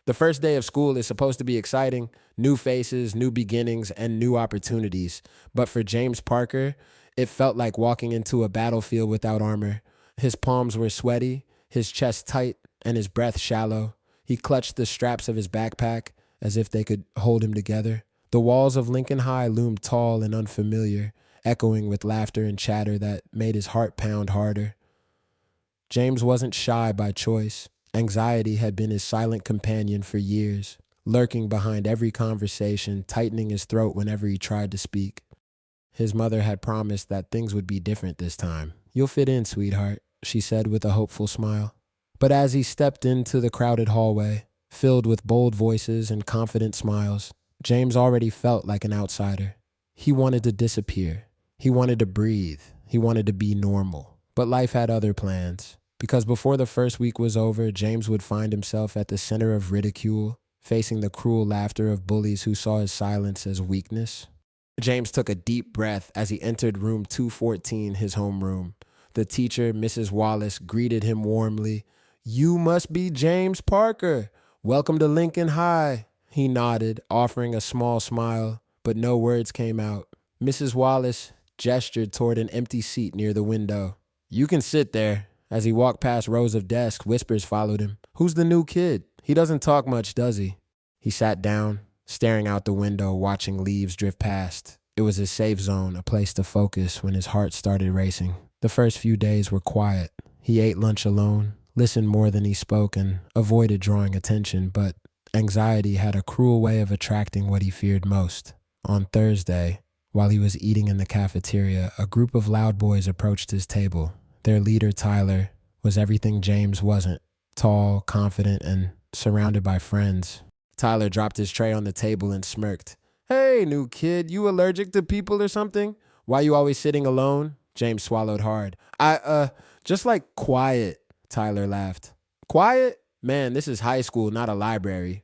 The first day of school is supposed to be exciting, new faces, new beginnings, and new opportunities. But for James Parker, it felt like walking into a battlefield without armor. His palms were sweaty, his chest tight, and his breath shallow. He clutched the straps of his backpack as if they could hold him together. The walls of Lincoln High loomed tall and unfamiliar, echoing with laughter and chatter that made his heart pound harder. James wasn't shy by choice. Anxiety had been his silent companion for years, lurking behind every conversation, tightening his throat whenever he tried to speak. His mother had promised that things would be different this time. "You'll fit in, sweetheart," she said with a hopeful smile. But as he stepped into the crowded hallway, filled with bold voices and confident smiles, James already felt like an outsider. He wanted to disappear. He wanted to breathe. He wanted to be normal. But life had other plans. Because before the first week was over, James would find himself at the center of ridicule, facing the cruel laughter of bullies who saw his silence as weakness. James took a deep breath as he entered room 214, his homeroom. The teacher, Mrs. Wallace, greeted him warmly. "You must be James Parker. Welcome to Lincoln High." He nodded, offering a small smile, but no words came out. Mrs. Wallace gestured toward an empty seat near the window. "You can sit there." As he walked past rows of desks, whispers followed him. "Who's the new kid? He doesn't talk much, does he?" He sat down, staring out the window, watching leaves drift past. It was his safe zone, a place to focus when his heart started racing. The first few days were quiet. He ate lunch alone, listened more than he spoke, and avoided drawing attention, but anxiety had a cruel way of attracting what he feared most. On Thursday, while he was eating in the cafeteria, a group of loud boys approached his table. Their leader, Tyler, was everything James wasn't: tall, confident, and surrounded by friends. Tyler dropped his tray on the table and smirked. "Hey, new kid, you allergic to people or something? Why you always sitting alone?" James swallowed hard. Just like quiet," Tyler laughed. "Quiet? Man, this is high school, not a library."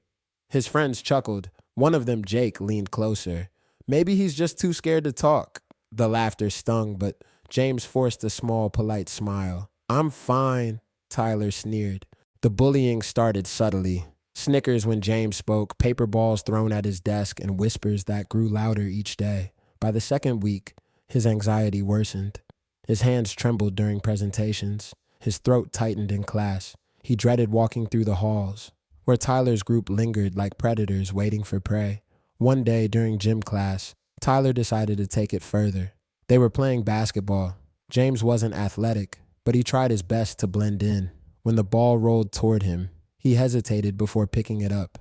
His friends chuckled. One of them, Jake, leaned closer. "Maybe he's just too scared to talk." The laughter stung, but James forced a small, polite smile. "I'm fine," Tyler sneered. The bullying started subtly. Snickers when James spoke, paper balls thrown at his desk, and whispers that grew louder each day. By the second week, his anxiety worsened. His hands trembled during presentations. His throat tightened in class. He dreaded walking through the halls, where Tyler's group lingered like predators waiting for prey. One day during gym class, Tyler decided to take it further. They were playing basketball. James wasn't athletic, but he tried his best to blend in. When the ball rolled toward him, he hesitated before picking it up.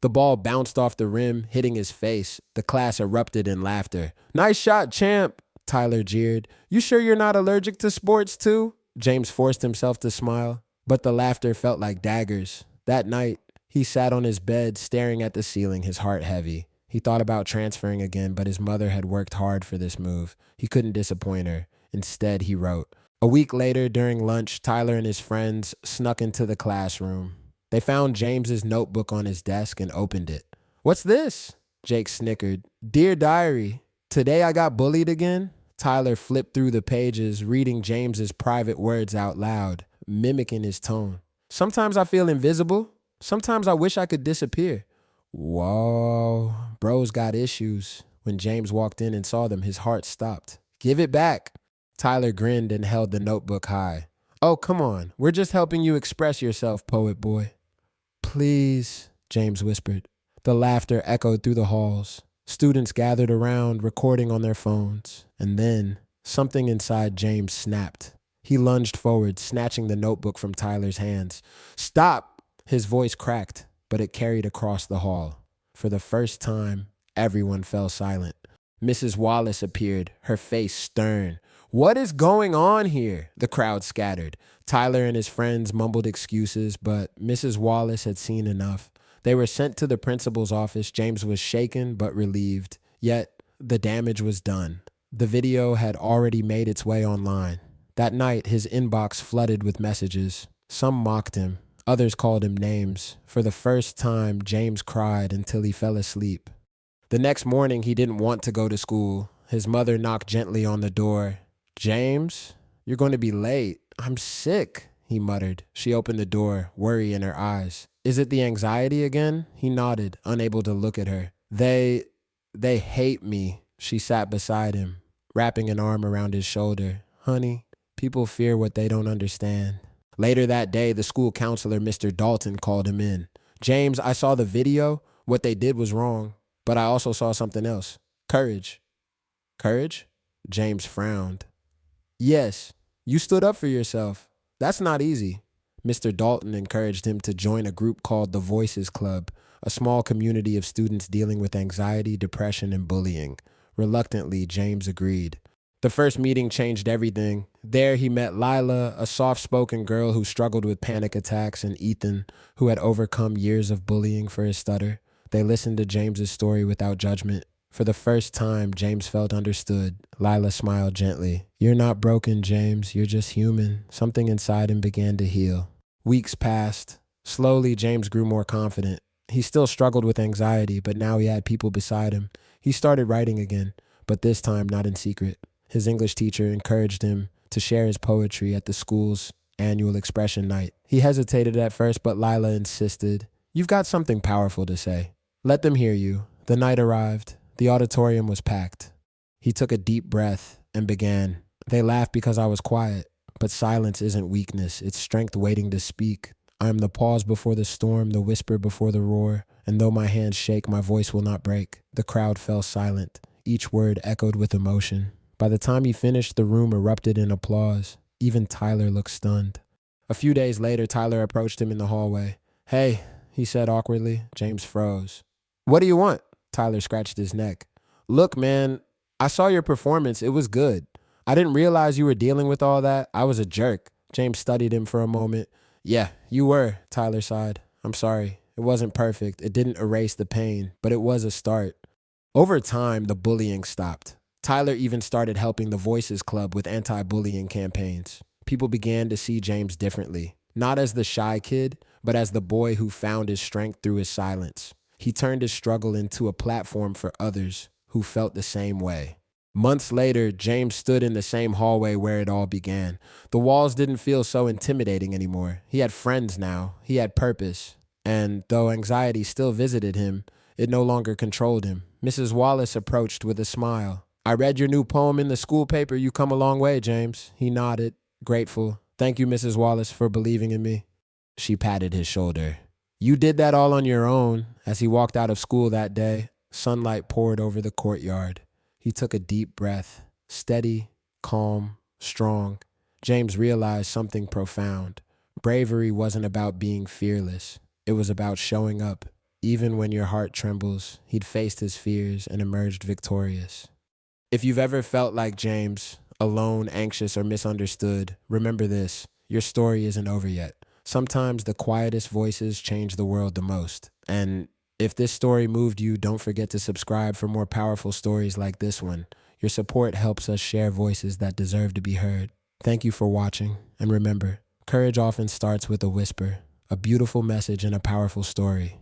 The ball bounced off the rim, hitting his face. The class erupted in laughter. "Nice shot, champ," Tyler jeered. "You sure you're not allergic to sports too?" James forced himself to smile, but the laughter felt like daggers. That night, he sat on his bed, staring at the ceiling, his heart heavy. He thought about transferring again, but his mother had worked hard for this move. He couldn't disappoint her. Instead, he wrote. A week later, during lunch, Tyler and his friends snuck into the classroom. They found James's notebook on his desk and opened it. "What's this?" Jake snickered. "Dear Diary, today I got bullied again." Tyler flipped through the pages, reading James's private words out loud, mimicking his tone. "Sometimes I feel invisible. Sometimes I wish I could disappear." Whoa, bro's got issues. When James walked in and saw them, his heart stopped. "Give it back." Tyler grinned and held the notebook high. "Oh, come on. We're just helping you express yourself, poet boy." "Please," James whispered. The laughter echoed through the halls. Students gathered around, recording on their phones. And then, something inside James snapped. He lunged forward, snatching the notebook from Tyler's hands. "Stop!" His voice cracked, but it carried across the hall. For the first time, everyone fell silent. Mrs. Wallace appeared, her face stern. "What is going on here?" The crowd scattered. Tyler and his friends mumbled excuses, but Mrs. Wallace had seen enough. They were sent to the principal's office. James was shaken but relieved. Yet, the damage was done. The video had already made its way online. That night, his inbox flooded with messages. Some mocked him. Others called him names. For the first time, James cried until he fell asleep. The next morning, he didn't want to go to school. His mother knocked gently on the door. "James, you're going to be late." "I'm sick," he muttered. She opened the door, worry in her eyes. Is it the anxiety again? He nodded, unable to look at her. They hate me. She sat beside him, wrapping an arm around his shoulder. Honey, people fear what they don't understand. Later that day, the school counselor, Mr. Dalton, called him in. James, I saw the video. What they did was wrong, but I also saw something else. Courage. Courage? James frowned. Yes, you stood up for yourself. That's not easy. Mr. Dalton encouraged him to join a group called the Voices Club, a small community of students dealing with anxiety, depression, and bullying. Reluctantly, James agreed. The first meeting changed everything. There he met Lila, a soft-spoken girl who struggled with panic attacks, and Ethan, who had overcome years of bullying for his stutter. They listened to James's story without judgment. For the first time, James felt understood. Lila smiled gently. You're not broken, James. You're just human. Something inside him began to heal. Weeks passed. Slowly, James grew more confident. He still struggled with anxiety, but now he had people beside him. He started writing again, but this time not in secret. His English teacher encouraged him to share his poetry at the school's annual expression night. He hesitated at first, but Lila insisted. You've got something powerful to say. Let them hear you. The night arrived. The auditorium was packed. He took a deep breath and began. They laughed because I was quiet, but silence isn't weakness. It's strength waiting to speak. I am the pause before the storm, the whisper before the roar, and though my hands shake, my voice will not break. The crowd fell silent. Each word echoed with emotion. By the time he finished, the room erupted in applause. Even Tyler looked stunned. A few days later, Tyler approached him in the hallway. Hey, he said awkwardly. James froze. What do you want? Tyler scratched his neck. Look, man, I saw your performance. It was good. I didn't realize you were dealing with all that. I was a jerk. James studied him for a moment. Yeah, you were, Tyler sighed. I'm sorry. It wasn't perfect. It didn't erase the pain, but it was a start. Over time, the bullying stopped. Tyler even started helping the Voices Club with anti-bullying campaigns. People began to see James differently, not as the shy kid, but as the boy who found his strength through his silence. He turned his struggle into a platform for others who felt the same way. Months later, James stood in the same hallway where it all began. The walls didn't feel so intimidating anymore. He had friends now. He had purpose. And though anxiety still visited him, it no longer controlled him. Mrs. Wallace approached with a smile. I read your new poem in the school paper. You come a long way, James. He nodded, grateful. Thank you, Mrs. Wallace, for believing in me. She patted his shoulder. You did that all on your own. As he walked out of school that day, sunlight poured over the courtyard. He took a deep breath, steady, calm, strong. James realized something profound. Bravery wasn't about being fearless. It was about showing up. Even when your heart trembles, he'd faced his fears and emerged victorious. If you've ever felt like James, alone, anxious, or misunderstood, remember this. Your story isn't over yet. Sometimes the quietest voices change the world the most. And if this story moved you, don't forget to subscribe for more powerful stories like this one. Your support helps us share voices that deserve to be heard. Thank you for watching. And remember, courage often starts with a whisper, a beautiful message, and a powerful story.